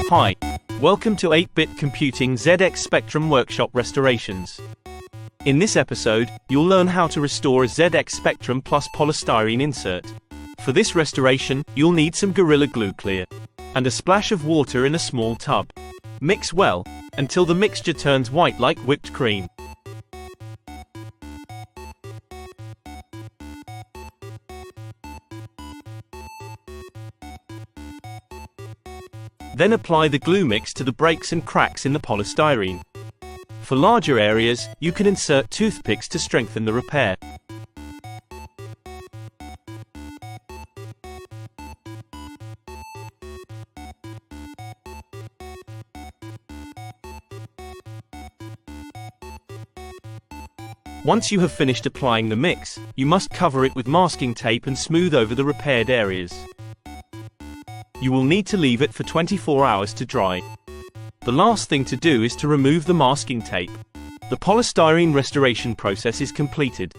Hi, welcome to 8-Bit Computing ZX Spectrum Workshop Restorations. In this episode, you'll learn how to restore a ZX Spectrum Plus polystyrene insert. For this restoration, you'll need some Gorilla Glue Clear and a splash of water in a small tub. Mix well until the mixture turns white like whipped cream. Then apply the glue mix to the breaks and cracks in the polystyrene. For larger areas, you can insert toothpicks to strengthen the repair. Once you have finished applying the mix, you must cover it with masking tape and smooth over the repaired areas. You will need to leave it for 24 hours to dry. The last thing to do is to remove the masking tape. The polystyrene restoration process is completed.